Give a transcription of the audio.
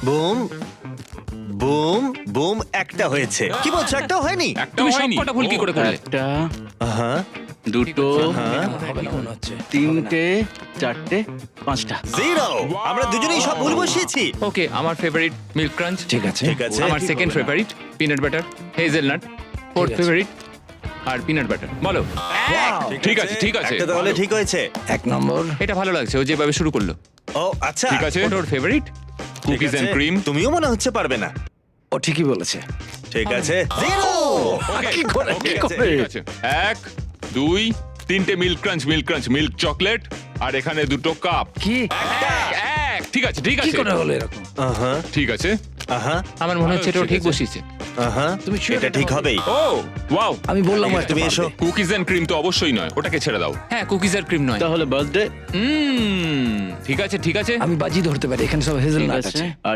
Boom boom boom, একটা হয়েছে। কি বলছো, একটাও হয়নি? একটা তুমি হয়নি সবকটা ভুল কি করে করলে? একটা, হ্যাঁ দুটো, হ্যাঁ, তিনটে, চারটে, পাঁচটা। জিরো। আমরা দুজনেই সব ভুল বসিয়েছি। ওকে, আমার ফেভারিট মিল্ক ক্রাঞ্চ, ঠিক আছে। ঠিক আছে। আমার second favourite peanut butter, hazelnut, fourth favourite আর পিনাট বাটার। বলো। ঠিক আছে, ঠিক আছে। একটা তাহলে ঠিক হয়েছে। 1 নম্বর। এটা ভালো লাগছে, ও যেভাবে শুরু করলো। ও আচ্ছা, ঠিক আছে। ওটা ওর ফেভারিট। ঠিক কুকিজ এন্ড আছে। ক্রিম। তুমিও মনে হচ্ছে পারবে না। ও ঠিকই বলেছে। ঠিক আছে, জিরো। কি করে, ঠিক কি আছে। করে? ঠিক আছে, 1 2 3টে মিল্ক ক্রাঞ্চ মিল্ক চকলেট আর এখানে দুটো কাপ। কি এক, ঠিক আছে, ঠিক কি আছে, করে হলো এরকম? আহা ঠিক আছে। আহা আমার মনে হচ্ছে এটাও ঠিক ঠিক আছে। বসিয়েছে। আহা, তুমি sure এটা এটা ঠিক হবে? হবেই। ও ওয়াও, আমি বললাম ঠিক আছে, একটা তুমি এসো। পারবে। কুকিজ এন্ড ক্রিম তো অবশ্যই নয়, ওটাকে ছেড়ে দাও। হ্যাঁ, কুকিজ আর ক্রিম নয়। তাহলে বার্থডে ঠিক আছে, ঠিক আছে। আমি বাজি ধরতে পারি, এখানে সব হেজেলনাট আছে। আর